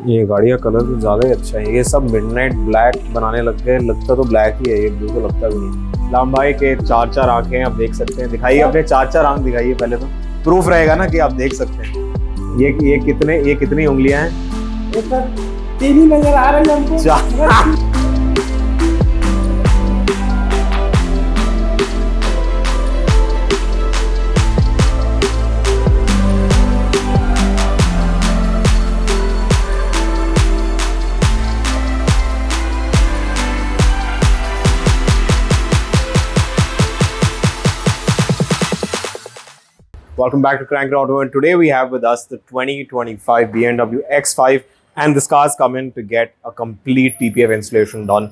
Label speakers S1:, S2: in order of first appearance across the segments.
S1: ये गाड़ी का कलर तो ज़्यादा ही अच्छा है। ये सब मिडनाइट ब्लैक बनाने लग गए। लगता तो ब्लैक ही है, ये ब्लू तो लगता भी नहीं। लाम भाई के चार चार आंखें आप देख सकते हैं। दिखाइए अपने चार चार आंख दिखाइए पहले, तो प्रूफ रहेगा ना कि आप देख सकते हैं। ये कितनी उंगलियां हैं?
S2: ये सर 3 ही नजर आ रहे हैं हमको।
S1: Welcome back to Crankit Automotive, and today we have with us the 2025 BMW X5, and this car's come in to get a complete PPF installation done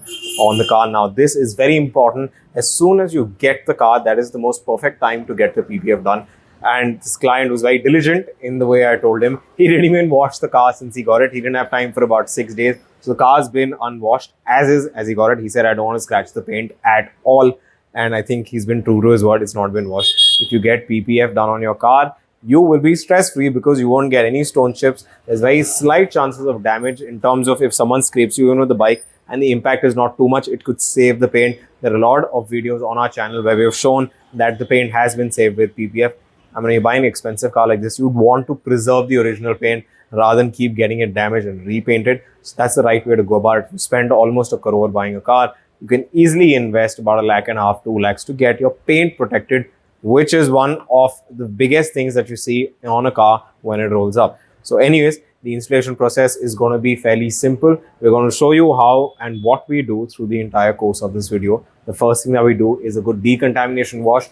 S1: on the car. Now this is very important. As soon as you get the car, that is the most perfect time to get the PPF done. And this client was very diligent in the way I told him. He didn't even wash the car since he got it. He didn't have time for about 6 days. So the car's been unwashed as is as he got it. He said, I don't want to scratch the paint at all. And I think he's been true to his word. It's not been washed. If you get PPF done on your car, you will be stress-free because you won't get any stone chips. There's very slight chances of damage in terms of if someone scrapes you in with the bike and the impact is not too much, it could save the paint. There are a lot of videos on our channel where we have shown that the paint has been saved with PPF. I mean, when you buy an expensive car like this, you'd want to preserve the original paint rather than keep getting it damaged and repainted. So that's the right way to go about it. If you spend almost a crore buying a car, you can easily invest about $1.5 lakh, 2 lakhs to get your paint protected, which is one of the biggest things that you see on a car when it rolls up. So anyways, the installation process is going to be fairly simple. We're going to show you how and what we do through the entire course of this video. The first thing that we do is a good decontamination wash.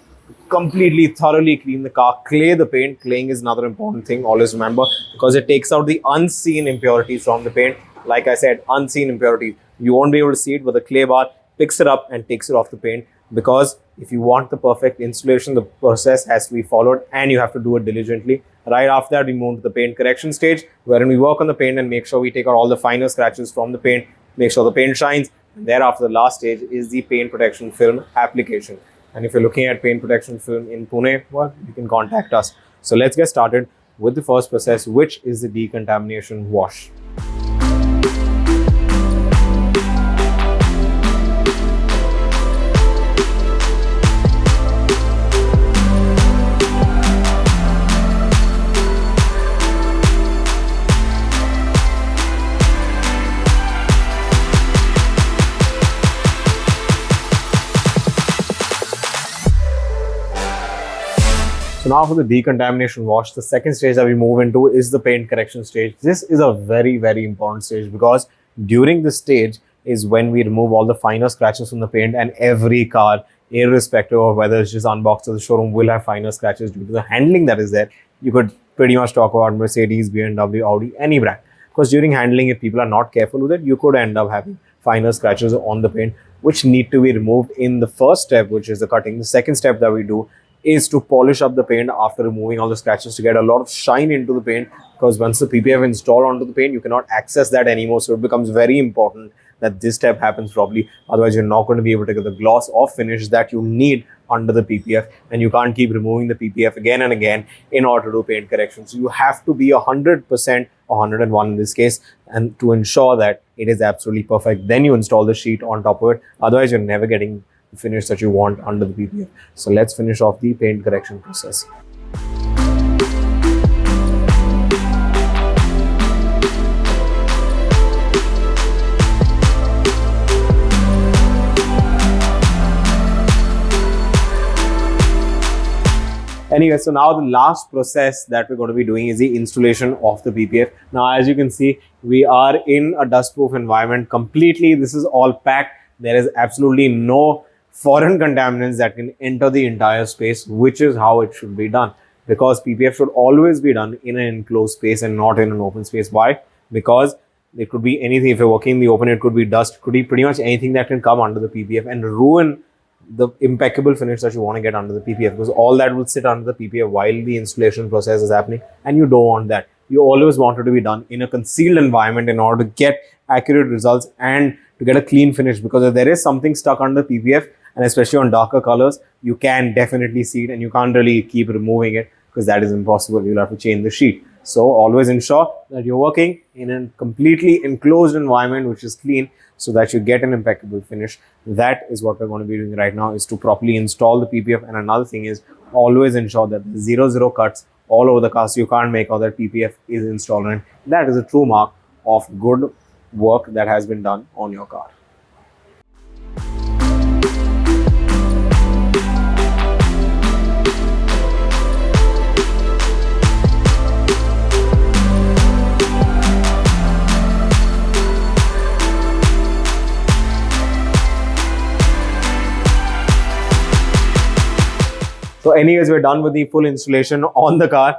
S1: Completely thoroughly clean the car, clay the paint. Claying is another important thing, always remember, because it takes out the unseen impurities from the paint. Like I said, unseen impurities. You won't be able to see it, but the clay bar picks it up and takes it off the paint, because if you want the perfect installation, the process has to be followed and you have to do it diligently. Right after that, we move to the paint correction stage, wherein we work on the paint and make sure we take out all the finer scratches from the paint, make sure the paint shines. And thereafter, the last stage is the paint protection film application. And if you're looking at paint protection film in Pune, well, you can contact us. So let's get started with the first process, which is the decontamination wash. So now for the decontamination wash, the second stage that we move into is the paint correction stage. This is a very, very important stage because during this stage is when we remove all the finer scratches from the paint, and every car, irrespective of whether it's just unboxed or the showroom, will have finer scratches due to the handling that is there. You could pretty much talk about Mercedes, BMW, Audi, any brand. Because during handling, if people are not careful with it, you could end up having finer scratches on the paint, which need to be removed in the first step, which is the cutting. The second step that we do is to polish up the paint after removing all the scratches to get a lot of shine into the paint, because once the PPF installed onto the paint, you cannot access that anymore. So it becomes very important that this step happens properly. Otherwise, you're not going to be able to get the gloss or finish that you need under the PPF, and you can't keep removing the PPF again and again in order to do paint correction. So you have to be 100% or 101 in this case, and to ensure that it is absolutely perfect. Then you install the sheet on top of it. Otherwise, you're never getting finish that you want under the PPF. So let's finish off the paint correction process. Anyway, so now the last process that we're going to be doing is the installation of the PPF. Now, as you can see, we are in a dust-proof environment completely. This is all packed. There is absolutely no foreign contaminants that can enter the entire space, which is how it should be done, because PPF should always be done in an enclosed space and not in an open space. Why? Because it could be anything. If you're working in the open, it could be dust, it could be pretty much anything that can come under the PPF and ruin the impeccable finish that you want to get under the PPF, because all that will sit under the PPF while the installation process is happening, and you don't want that. You always want it to be done in a concealed environment in order to get accurate results and to get a clean finish, because if there is something stuck under the PPF, and especially on darker colors, you can definitely see it, and you can't really keep removing it because that is impossible. You'll have to change the sheet. So always ensure that you're working in a completely enclosed environment which is clean, so that you get an impeccable finish. That is what we're going to be doing right now, is to properly install the PPF. And another thing is, always ensure that there's zero cuts all over the car, so you can't make out that PPF is installed. And that is a true mark of good work that has been done on your car. So anyways, we're done with the full installation on the car.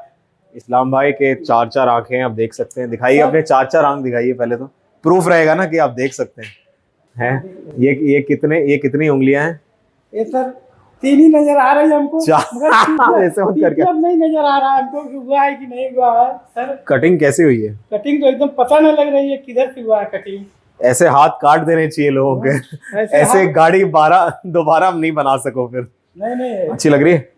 S1: इस्लाम भाई के चार आंखें आप देख सकते हैं, दिखाइए अपने चार आंख दिखाइए, पहले तो प्रूफ रहेगा ना कि आप देख सकते हैं। ये कितनी उंगलियां हैं?
S2: ये सर 3 ही नजर आ रही है हमको,
S1: ऐसे मत करके
S2: अब नहीं नजर आ रहा है हमको कि हुआ है कि नहीं हुआ है। सर
S1: कटिंग कैसी हुई है?
S2: कटिंग तो एकदम पता नहीं लग रही है किधर से हुआ है कटिंग।
S1: ऐसे हाथ काट देने चाहिए लोगों के, ऐसे गाड़ी दोबारा हम नहीं बना सको फिर।
S2: नहीं
S1: अच्छी लग रही है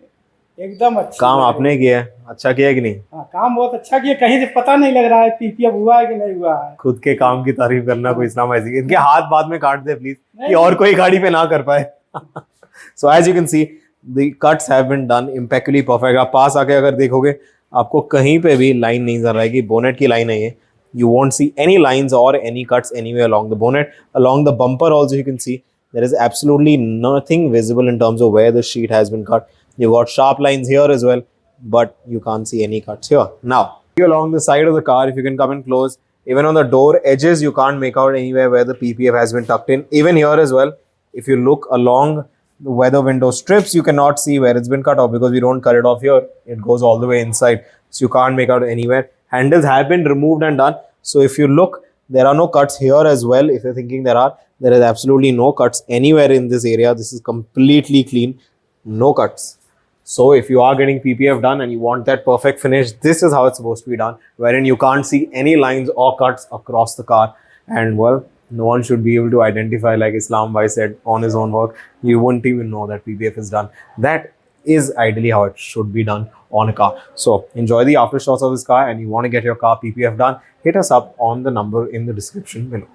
S2: एकदम अच्छा।
S1: काम आपने किया है, अच्छा किया कि नहीं?
S2: हाँ, काम बहुत अच्छा किया, कहीं से पता नहीं लग रहा है पीपीएफ हुआ है कि नहीं हुआ है।
S1: खुद के काम की तारीफ करना कोई इस्लाम ऐसी, इनके हाथ बाद में काट दे प्लीज, कि और कोई गाड़ी पे ना कर पाए। So as you can see the cuts have been done इम्पेक्युलरली परफेक्ट। आप पास आके अगर देखोगे, आपको कहीं पे भी लाइन नहीं नजर आएगी, बोनेट की लाइन है ये। You won't see any lines or any cuts anywhere along the bonnet. Along the bumper also you can see there is absolutely nothing visible in terms of where the sheet has been cut. You've got sharp lines here as well, but you can't see any cuts here. Now, along the side of the car, if you can come in close, even on the door edges, you can't make out anywhere where the PPF has been tucked in. Even here as well, if you look along the weather window strips, you cannot see where it's been cut off, because we don't cut it off here. It goes all the way inside. So you can't make out anywhere. Handles have been removed and done. So if you look, there are no cuts here as well. If you're thinking there is absolutely no cuts anywhere in this area. This is completely clean, no cuts. So if you are getting PPF done and you want that perfect finish, this is how it's supposed to be done, wherein you can't see any lines or cuts across the car. And well, no one should be able to identify, like Islam Bhai said on his own work, you wouldn't even know that PPF is done. That is ideally how it should be done on a car. So enjoy the after shots of this car, and you want to get your car PPF done, hit us up on the number in the description below.